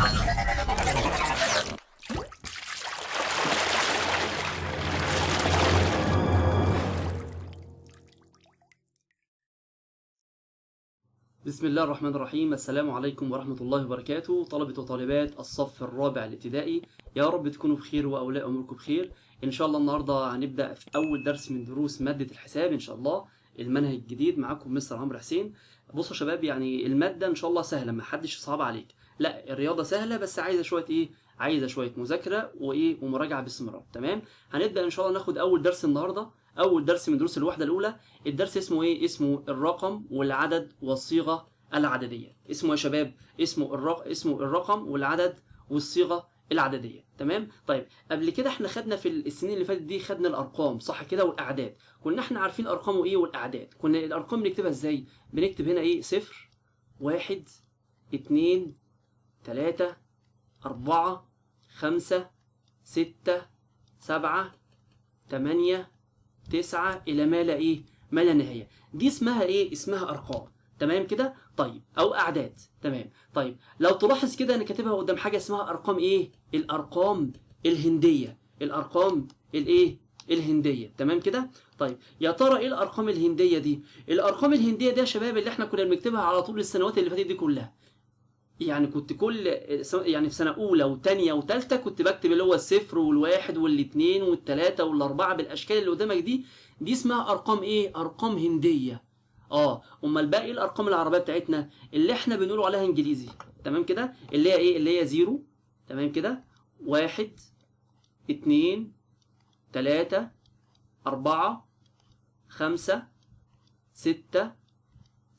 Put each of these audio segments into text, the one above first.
بسم الله الرحمن الرحيم. السلام عليكم ورحمة الله وبركاته. طلبة وطالبات الصف الرابع الابتدائي، يا رب تكونوا بخير وأولياء أموركم بخير. إن شاء الله النهاردة هنبدأ في أول درس من دروس مادة الحساب إن شاء الله، المنهج الجديد. معاكم مستر عمرو حسين. بصوا يا شباب، يعني المادة إن شاء الله سهلة، ما حدش صعب عليك. لا، الرياضة سهلة بس عايزة شوية عايزة شوية مذاكرة ومراجعة باستمرار. تمام. هنبدأ إن شاء الله ناخد أول درس النهاردة، أول درس من دروس الوحدة الأولى. الدرس اسمه اسمه الرقم والعدد والصيغة العددية. اسمه يا شباب اسمه الرقم والعدد والصيغة العددية. تمام. طيب، قبل كده احنا خدنا في السنين اللي فاتت دي خدنا الأرقام، صح كده، والأعداد. كنا احنا عارفين أرقام والأعداد. كنا الأرقام بنكتبها ازاي؟ بنكتب هنا 0 1 2 3 4 5 6 7 8 9 إلى ما لا نهاية. دي اسمها اسمها أرقام. تمام كده. طيب، أو أعداد. تمام. طيب، لو تلاحظ كده أنا كاتبها قدام حاجة اسمها أرقام الأرقام الهندية. الأرقام الهندية. تمام كده. طيب، يا ترى إيه الأرقام الهندية دي؟ الأرقام الهندية دي يا شباب اللي إحنا كنا بنكتبها على طول السنوات اللي فاتت دي كلها. يعني كنت يعني في سنة أولى وثانية وثالثة كنت بكتب اللي هو الصفر والواحد والاثنين والثلاثة والأربعة بالأشكال اللي قدامك دي. دي اسمها أرقام أرقام هندية. أمال باقي الأرقام العربية بتاعتنا اللي إحنا بنقول عليها إنجليزي. تمام كده. اللي هي اللي هي 0. تمام كده. 1 2 3 4 5 6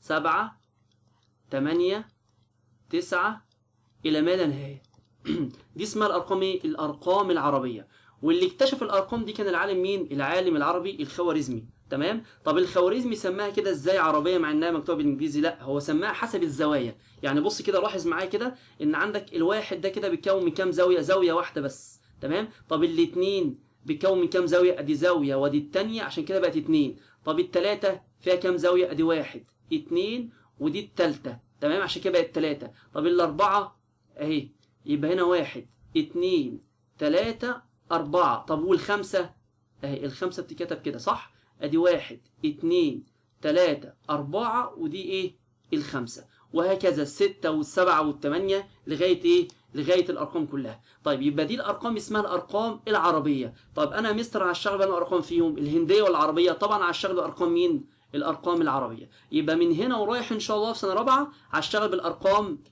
7 8 9 إلى ما لا نهاية. دي اسمها الأرقام الأرقام العربية. واللي اكتشف الأرقام دي كان العالم مين؟ العالم العربي الخوارزمي. تمام. طب الخوارزمي سماها كده ازاي عربية مع انها مكتوبة بالانجليزي؟ لا، هو سماها حسب الزوايا. يعني بص كده، لاحظ معايا كده ان عندك الواحد ده كده بيتكون من كام زاوية؟ زاوية واحدة بس. تمام. طب الاثنين بيتكون من كام زاوية؟ ادي زاوية وادي الثانية، عشان كده بقت 2. طب الثلاثة فيها كام زاوية؟ ادي 1 2 ودي الثالثة. تمام، عشان كده بقت 3. طب الأربعة اهي، يبقى هنا 1 2 3 4. طب والخمسة اهي، الخمسة بتتكتب كده صح؟ ادي 1 2 3 4 ودي الخمسة. وهكذا 6 والسبعة والثمانية لغاية لغاية الأرقام كلها. طيب، يبقى دي الأرقام اسمها الأرقام العربية. طب أنا مستر هشتغل بقى أرقام فيهم الهندية والعربية؟ طبعا هشتغل أرقام مين؟ الأرقام العربية. يبقى من هنا ورايح إن شاء الله في سنة رابعة هشتغل بالأرقام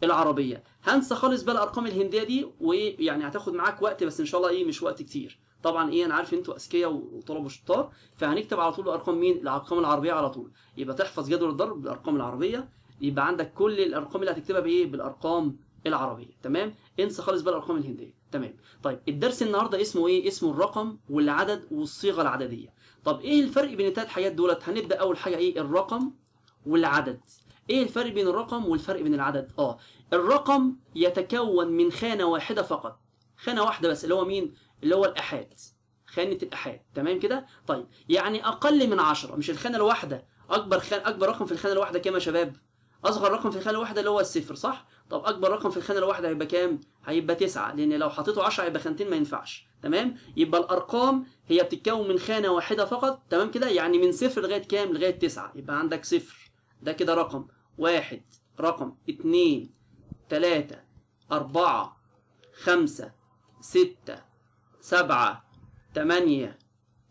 العربية. هنسى خالص بقى الأرقام الهندية دي، ويعني هتاخد معاك وقت، بس إن شاء الله مش وقت كتير. طبعا أنا عارف أنتوا أذكياء وطلبة شطار، فهنكتب على طول الأرقام الأرقام العربية على طول. يبقى تحفظ جدول الضرب بالأرقام العربية، يبقى عندك كل الأرقام اللي هتكتبها بالأرقام العربية. تمام. انسى خالص بقى الأرقام الهندية. تمام. طيب، الدرس النهارده اسمه اسمه الرقم والعدد والصيغة العددية. طب ايه الفرق بين الثلاث حاجات دولت؟ هنبدأ أول حاجة الرقم والعدد. ايه الفرق بين الرقم والفرق بين العدد؟ الرقم يتكون من خانة واحدة فقط، خانة واحدة بس، اللي هو مين؟ اللي هو الآحاد، خانة الآحاد. تمام كده. طيب، يعني أقل من 10، مش الخانة الواحدة. أكبر رقم في الخانة الواحدة كام يا شباب؟ أصغر رقم في الخانة الواحدة اللي هو الصفر، صح؟ طب أكبر رقم في الخانة الواحدة هيبقى كام؟ هيبقى 9، لأن لو حطيته 10 هيبقى خانتين ما ينفعش. تمام؟ يبقى الأرقام هي بتتكون من خانة واحدة فقط. تمام كده. يعني من صفر لغاية كام؟ لغاية 9. يبقى عندك صفر، ده كده رقم 1، رقم 2 3 4 5 6 7 8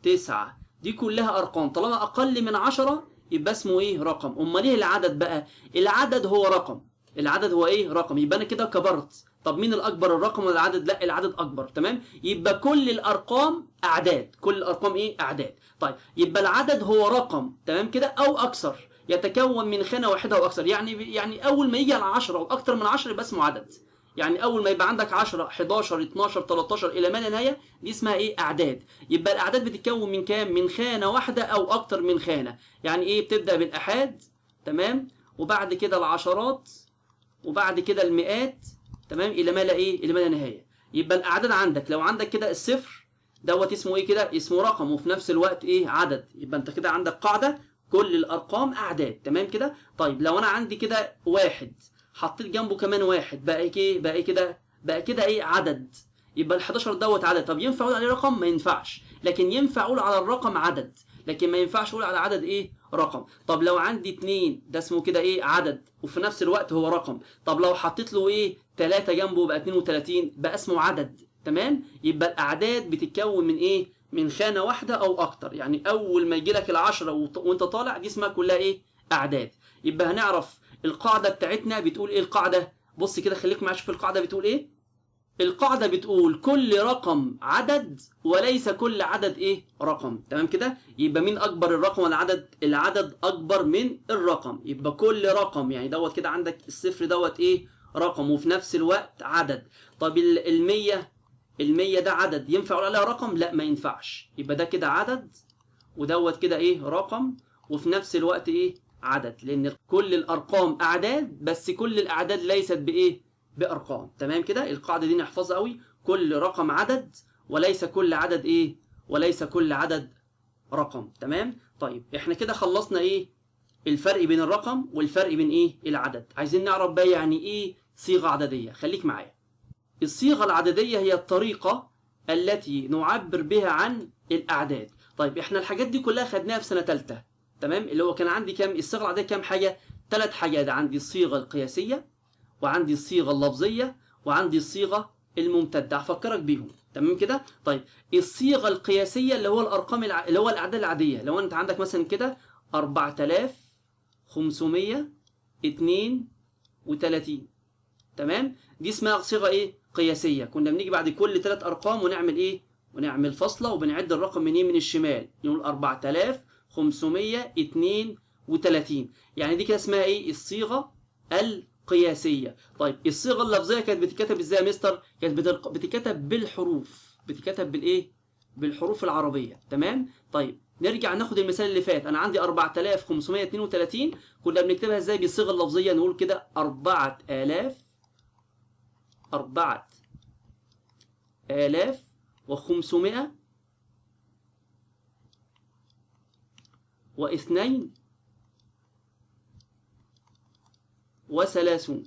9. دي كلها أرقام. طالما أقل من 10 يبقى اسمه رقم. أمال ايه العدد بقى؟ العدد هو رقم. العدد هو رقم. يبقى أنا كده كبرت. طب مين الأكبر، الرقم ولا العدد؟ لا، العدد أكبر. تمام. يبقى كل الأرقام أعداد. كل الأرقام أعداد. طيب، يبقى العدد هو رقم. تمام كده، أو أكثر، يتكون من خانة واحدة أو أكثر. يعني أول ما يجي على 10 أو أكثر من 10 يبقى اسمه عدد. يعني أول ما يبقى عندك 10 11 12 13 إلى ما لا نهاية، دي اسمها أعداد. يبقى الأعداد بتتكون من كام؟ من خانة واحدة أو أكتر من خانة. يعني بتبدأ بالآحاد. تمام. وبعد كده العشرات، وبعد كده المئات. تمام. إلى ما لا إلى ما لا نهاية. يبقى الأعداد عندك لو عندك كده الصفر دوت اسمه كده؟ اسمه رقم، وفي نفس الوقت عدد. يبقى أنت كده عندك قاعدة كل الأرقام أعداد. تمام كده. طيب، لو أنا عندي كده 1 حطيت جنبه كمان واحد، بقى ايه؟ بقى ايه كده؟ بقى كده ايه؟ عدد. يبقى ال 11 دوت عدد. طب ينفع اقول عليه رقم؟ ما ينفعش. لكن ينفع اقول على الرقم عدد، لكن ما ينفعش اقول على عدد ايه؟ رقم. طب لو عندي 2 ده اسمه كده ايه؟ عدد، وفي نفس الوقت هو رقم. طب لو حطيت له ايه؟ 3 جنبه بقى 32، بقى اسمه عدد. تمام؟ يبقى الاعداد بتتكون من ايه؟ من خانه واحده او اكتر. يعني اول ما يجي لك العشرة وانت طالع دي اسمها كلها ايه؟ اعداد. يبقى هنعرف القاعده بتاعتنا بتقول ايه القاعده. بص كده، خليك معايا شوف القاعده بتقول ايه. القاعدة بتقول كل رقم عدد وليس كل عدد ايه؟ رقم. تمام كده؟ يبقى مين اكبر، الرقم ولا العدد؟ العدد اكبر من الرقم. يبقى كل رقم يعني دوت كده عندك الصفر دوت ايه؟ رقم، وفي نفس الوقت عدد. طب المية ده عدد، ينفع اقول عليها رقم؟ لا ما ينفعش. يبقى ده كده عدد، ودوت كده ايه؟ رقم، وفي نفس الوقت ايه؟ عدد. لان كل الارقام اعداد، بس كل الاعداد ليست بايه؟ بارقام. تمام كده؟ القاعده دي نحفظها قوي. كل رقم عدد وليس كل عدد ايه؟ وليس كل عدد رقم. تمام؟ طيب احنا كده خلصنا ايه؟ الفرق بين الرقم والفرق بين ايه؟ العدد. عايزين نعرف بقى يعني ايه صيغه عدديه. خليك معايا. الصيغة العددية هي الطريقة التي نعبر بها عن الأعداد. طيب احنا الحاجات دي كلها خدناها في سنة تالتة. تمام؟ اللي هو كان عندي كام الصيغة العددية؟ كام حاجة؟ 3 حاجات. عندي الصيغة القياسية، وعندي الصيغة اللفظية، وعندي الصيغة الممتدة. هفكرك بيهم. تمام كده؟ طيب الصيغة القياسية اللي هو الأرقام اللي هو الأعداد العادية. لو أنت عندك مثلا كده 4532. تمام؟ دي اسمها صيغه ايه؟ قياسيه. كنا بنيجي بعد كل 3 ارقام ونعمل ايه؟ ونعمل فاصله، وبنعد الرقم منين؟ من الشمال. نقول 4532. يعني دي كده اسمها ايه؟ الصيغه القياسيه. طيب الصيغه اللفظيه كانت بتتكتب ازاي يا مستر؟ كانت بتتكتب بالحروف. بتتكتب بالايه؟ بالحروف العربيه. تمام؟ طيب نرجع ناخد المثال اللي فات. انا عندي 4532، كنا بنكتبها ازاي بالصيغه اللفظيه؟ نقول كده 4532.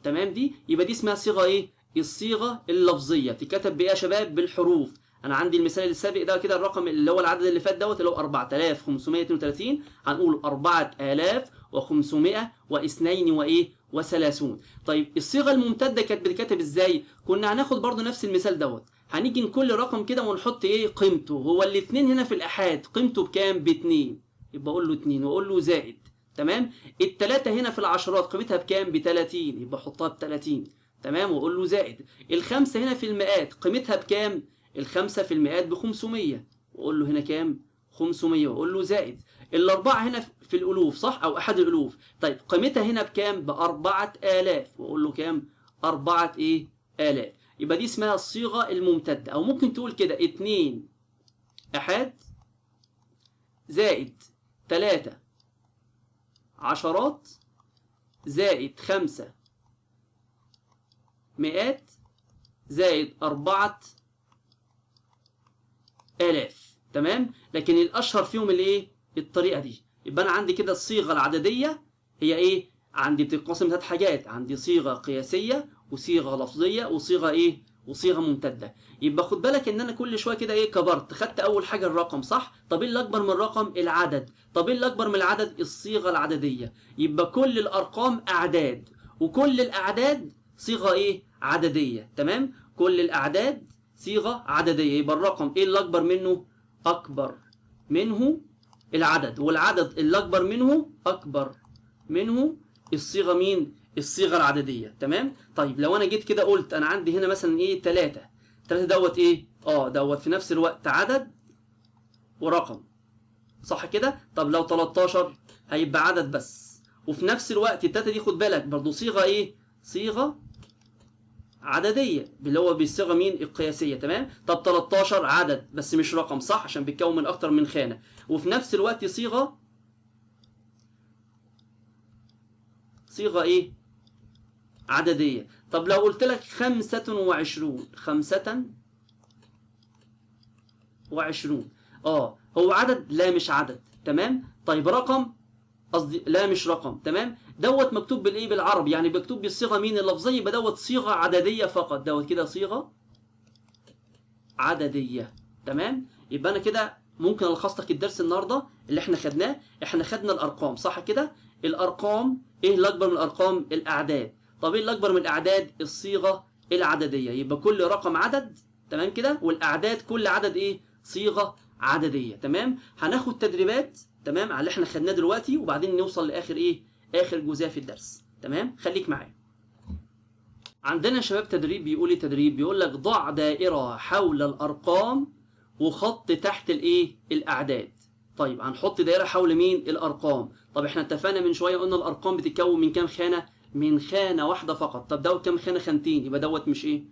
تمام؟ دي يبقى دي اسمها صيغه ايه؟ الصيغه اللفظيه. تتكتب بايه يا شباب؟ بالحروف. انا عندي المثال السابق ده كده، الرقم اللي هو العدد اللي فات دوت اللي هو 4532، هنقول 4532 وايه؟ و30. طيب الصيغه الممتده كانت بتتكتب ازاي؟ كنا هناخد برضو نفس المثال دوت، هنيجي لكل رقم كده ونحط ايه؟ قيمته. هو الاثنين هنا في الاحاد قيمته بكام؟ ب2. يبقى اقول له 2 واقول له زائد. تمام؟ الثلاثه هنا في العشرات قيمتها بكام؟ ب30، يبقى احطها ب30. تمام؟ واقول له زائد. الخمسه هنا في المئات قيمتها بكام؟ الخمسه في المئات ب500، واقول له هنا كام؟ 500، واقول له زائد. الاربعه هنا في الالوف، صح؟ او احد الالوف. طيب قيمتها هنا بكام؟ ب4000، واقول له كام؟ 4 ايه؟ آلاف. يبقى دي اسمها الصيغه الممتده. او ممكن تقول كده 2 احاد زائد 3 عشرات زائد 5 مئات زائد 4000. تمام؟ لكن الاشهر فيهم الايه؟ الطريقه دي. يبقى انا عندي كده الصيغه العدديه هي ايه؟ عندي بتتقسم 3 حاجات. عندي صيغه قياسيه، وصيغه لفظيه، وصيغه ايه؟ وصيغه ممتده. يبقى خد بالك ان انا كل شويه كده ايه؟ كبرت. خدت اول حاجه الرقم، صح؟ طب ايه اللي اكبر من الرقم؟ العدد. طب ايه اللي اكبر من العدد؟ الصيغه العدديه. يبقى كل الارقام اعداد، وكل الاعداد صيغه ايه؟ عدديه. تمام؟ كل الاعداد صيغه عدديه. يبقى الرقم ايه اللي اكبر منه؟ اكبر منه العدد، والعدد اللي اكبر منه اكبر منه الصيغه مين؟ الصيغه العدديه. تمام؟ طيب لو انا جيت كده قلت انا عندي هنا مثلا ايه؟ 3 دوت ايه؟ دوت في نفس الوقت عدد ورقم، صح كده؟ طب لو 13 هيبقى عدد بس، وفي نفس الوقت التلاته دي خد بالك برضو صيغه ايه؟ صيغه عدديه، اللي هو بالصيغه مين؟ القياسيه. تمام؟ طب 13 عدد بس مش رقم، صح؟ عشان بيتكون من اكتر من خانه، وفي نفس الوقت صيغه ايه؟ عدديه. طب لو قلت لك 25، 25 هو عدد؟ لا مش عدد. تمام؟ طيب رقم؟ قصدي لا مش رقم، تمام. دوت مكتوب بالايه؟ بالعربي، يعني مكتوب بالصيغه مين؟ اللفظيه، يبقى دوت صيغه عدديه فقط، دوت كده صيغه عدديه، تمام. يبقى انا كده ممكن الخص لك الدرس النهارده اللي احنا خدناه. احنا خدنا الارقام صح كده؟ الارقام ايه الاكبر من الارقام؟ الاعداد. طب ايه الاكبر من الاعداد؟ الصيغه العدديه. يبقى كل رقم عدد، تمام كده، والاعداد كل عدد ايه؟ صيغه عدديه، تمام. هناخد تدريبات، تمام، على اللي احنا خدناه دلوقتي، وبعدين نوصل لاخر ايه؟ اخر جزئيه في الدرس، تمام. خليك معايا. عندنا يا شباب تدريب، بيقول ايه تدريب؟ بيقول لك ضع دائره حول الارقام وخط تحت الايه؟ الاعداد. طيب هنحط دايره حول مين؟ الارقام. طب احنا اتفقنا من شويه قلنا الارقام بتتكون من كام خانه؟ من خانه واحده فقط. طب دوت كام خانه؟ خانتين، يبقى دوت مش ايه؟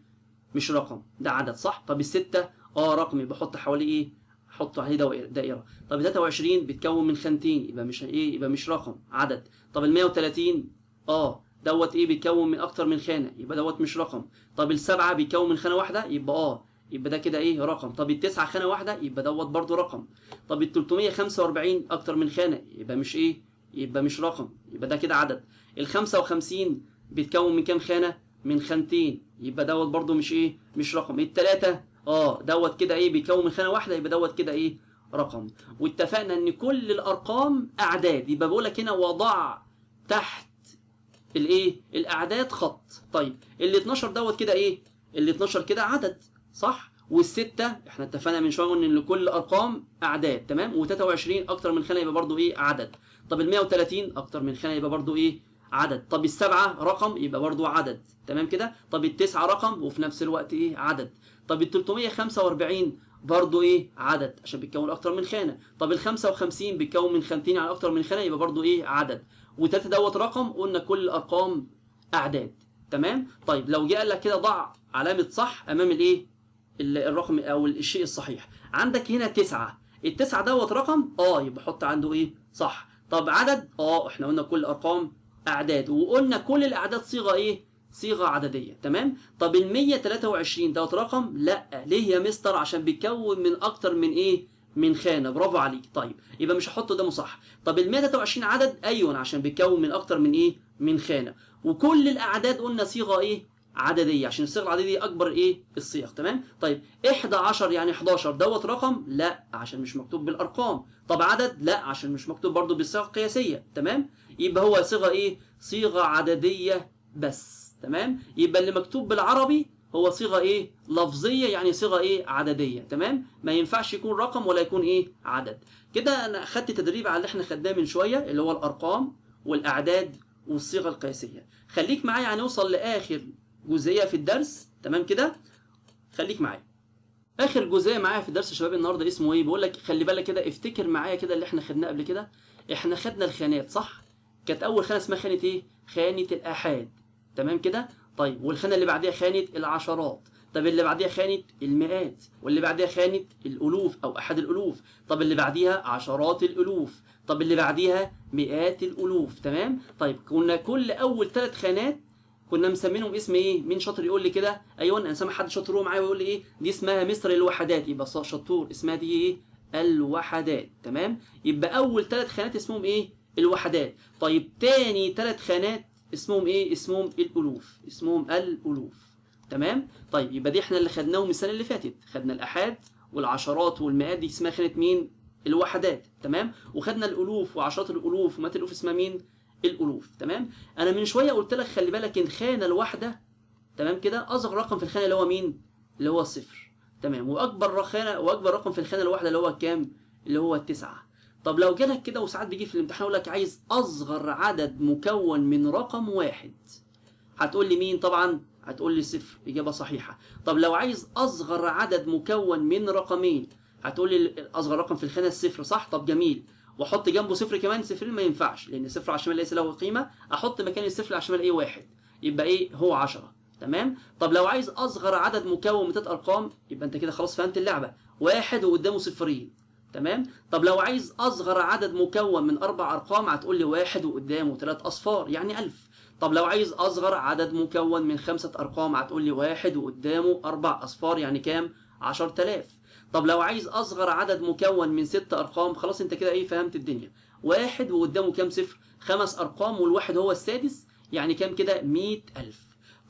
مش رقم، ده عدد صح. طب الستة رقم، يبقى احط حواليه ايه؟ احط عليه دائره. طب 23 بيتكون من خانتين، يبقى مش ايه؟ يبقى مش رقم، عدد. طب ال 130 دوت ايه؟ بيتكون من اكتر من خانه، يبقى دوت مش رقم. طب السبعه بيتكون من خانه واحده، يبقى ده كده ايه؟ رقم. طب التسعه خانه واحده، يبقى دوت برضو رقم. طب ال 345 اكتر من خانه، يبقى مش ايه؟ يبقى مش رقم، يبقى ده كده عدد. ال 55 بيتكون من كام خانه؟ من خانتين، يبقى دوت برضو مش ايه؟ مش رقم. التلاته دوت كده ايه؟ بيتكون من خانه واحده، يبقى دوت كده ايه؟ رقم. واتفقنا ان كل الارقام اعداد، يبقى بقول لك هنا وضع تحت الايه؟ الاعداد خط. طيب ال 12 دوت كده ايه؟ ال 12 كده عدد صح. والسته احنا اتفقنا من شويه ان كل الارقام اعداد، تمام. و23 اكتر من خانه، يبقى برضو ايه؟ عدد. طب ال 130 اكتر من خانه، يبقى برضو ايه؟ عدد. طب السبعه رقم، يبقى برضو عدد، تمام كده. طب التسعه رقم وفي نفس الوقت ايه؟ عدد. طب ال 345 برضو ايه؟ عدد، عشان بيتكون اكتر من خانه. طب ال 55 بيتكون من خانتين على اكتر من خانه، يبقى برضو ايه؟ عدد. وتلاته دوت رقم، قلنا كل الارقام اعداد، تمام. طيب لو جه قال لك كده ضع علامه صح امام الايه؟ الرقم او الشيء الصحيح. عندك هنا تسعه، التسعه دوت رقم، يبقى حط عنده ايه؟ صح. طب عدد، احنا قلنا كل الارقام اعداد، وقلنا كل الاعداد صيغه ايه؟ صيغه عدديه، تمام. طب ال 123 دوت رقم؟ لا. ليه يا مستر؟ عشان بيتكون من اكتر من ايه؟ من خانه. برافو عليك. طيب يبقى مش هحطه قدامه صح. طب ال 123 عدد؟ ايوه، عشان بيتكون من اكتر من ايه؟ من خانه. وكل الاعداد قلنا صيغه ايه؟ عدديه، عشان الصيغه العدديه اكبر ايه؟ الصيغ، تمام. طيب 11 يعني 11 دوت رقم؟ لا، عشان مش مكتوب بالارقام. طب عدد؟ لا، عشان مش مكتوب برضو بالصيغه القياسيه، تمام. يبقى هو صيغه ايه؟ صيغه عدديه بس، تمام. يبقى اللي مكتوب بالعربي هو صيغه ايه؟ لفظيه، يعني صيغه ايه؟ عدديه، تمام. ما ينفعش يكون رقم ولا يكون ايه؟ عدد. كده انا خدت تدريب على اللي احنا خدناه من شويه، اللي هو الارقام والاعداد والصيغه القياسيه. خليك معايا، هنوصل لاخر جزئيه في الدرس، تمام كده. خليك معايا. اخر جزئيه معايا في الدرس يا شباب النهارده اسمه ايه؟ بقول لك خلي بالك كده، افتكر معايا كده اللي احنا خدناه قبل كده. احنا خدنا الخانات صح؟ كانت اول خانه اسمها خانه ايه؟ خانه الاحاد، تمام كده. طيب والخانه اللي بعديها خانه العشرات. طب اللي بعديها خانه المئات، واللي بعديها خانه الالوف او احد الالوف. طب اللي بعديها عشرات الالوف. طب اللي بعديها مئات الالوف، تمام. طيب كنا كل اول ثلاث خانات كنا مسمينهم اسم ايه؟ مين شاطر يقول لي كده؟ ايوه انا سامع حد شاطر هو معايا ويقول لي ايه؟ دي اسمها مصر الوحدات. يبقى شطور، اسمها دي ايه؟ الوحدات، تمام. يبقى اول ثلاث خانات اسمهم ايه؟ الوحدات. طيب تاني ثلاث خانات اسمهم ايه؟ اسمهم الالوف، اسمهم الالوف، تمام. طيب يبقى دي احنا اللي خدناهم السنه اللي فاتت، خدنا الاحاد والعشرات والمئات، دي اسمها خانه مين؟ الوحدات، تمام. وخدنا الالوف وعشرات الالوف ومئات الالوف اسمها مين؟ الالوف، تمام. انا من شويه قلت لك خلي بالك الخانه الواحده، تمام كده، اصغر رقم في الخانه اللي هو مين؟ اللي هو الصفر، تمام. واكبر رقم في الخانه الواحده اللي هو كام؟ اللي هو التسعه. طب لو جالك كده، وساعات بيجي في الامتحان يقول لك عايز اصغر عدد مكون من رقم واحد، هتقول لي مين؟ طبعا هتقول لي صفر، اجابه صحيحه. طب لو عايز اصغر عدد مكون من رقمين، هتقول لي اصغر رقم في الخانه الصفر، صح؟ طب جميل. واحط جنبه صفر كمان، صفرين ما ينفعش، لان صفر على الشمال ليس له قيمه. احط مكان الصفر على الشمال ايه؟ واحد، يبقى ايه؟ هو 10، تمام. طب لو عايز اصغر عدد مكون من 3 ارقام، يبقى انت كده خلاص فهمت اللعبه، واحد وقدامه صفرين، تمام. طب لو عايز اصغر عدد مكون من 4 ارقام، هتقول لي واحد وقدامه 3 اصفار يعني 1000. طب لو عايز اصغر عدد مكون من 5 ارقام، هتقول لي واحد وقدامه 4 اصفار يعني كام؟ 10000. طب لو عايز اصغر عدد مكون من 6 ارقام، خلاص انت كده ايه؟ فهمت الدنيا. واحد وقدامه كام صفر؟ 5 أرقام والواحد هو السادس، يعني كام كده؟ 100,000.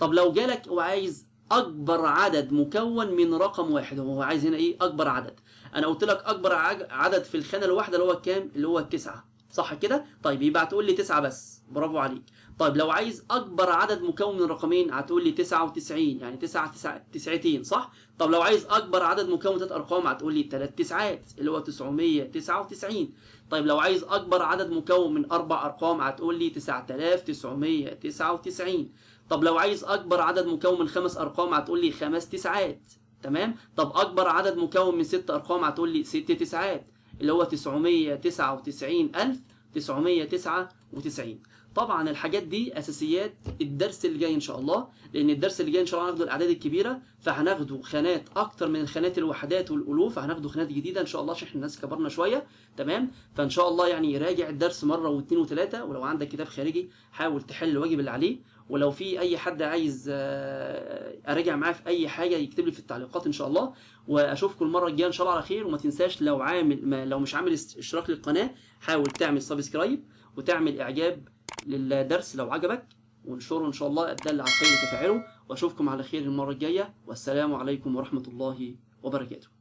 طب لو جالك وعايز أكبر عدد مكون من رقم واحد، هو عايز هنا إيه؟ أكبر عدد. أنا قلت لك أكبر عدد في الخانة الواحدة اللي هو كام؟ اللي هو التسعة، صح كده؟ طيب يبقى هتقول لي 9 بس، برافو عليك. طيب لو عايز أكبر عدد مكون من رقمين هتقول لي 99، يعني 9 تسعتين، صح؟ طب لو عايز أكبر عدد مكون 3 أرقام هتقول لي 3 تسعات اللي هو 999. طيب لو عايز أكبر عدد مكون من 4 أرقام هتقول لي 9999. طب لو عايز أكبر عدد مكون من 5 أرقام هتقول لي 5 تسعات، تمام؟ طب أكبر عدد مكون من 6 أرقام هتقول لي 6 تسعات اللي هو 999999. طبعا الحاجات دي اساسيات الدرس اللي جاي ان شاء الله، لان الدرس اللي جاي ان شاء الله هناخده الاعداد الكبيره، فهناخده خانات اكتر من الخانات الوحدات والالوف، فهناخده خانات جديده ان شاء الله عشان احنا الناس كبرنا شويه، تمام؟ فان شاء الله يعني راجع الدرس مره واثنين وثلاثه، ولو عندك كتاب خارجي حاول تحل الواجب اللي عليه، ولو في اي حد عايز اراجع معاه في اي حاجه يكتب لي في التعليقات ان شاء الله. واشوفكم المره الجايه ان شاء الله على خير. وما تنساش لو مش عامل اشتراك للقناه حاول تعمل سبسكرايب وتعمل اعجاب للدرس لو عجبك، وانشره ان شاء الله، الدل على الخير كفاعله. واشوفكم على خير المره الجايه، والسلام عليكم ورحمه الله وبركاته.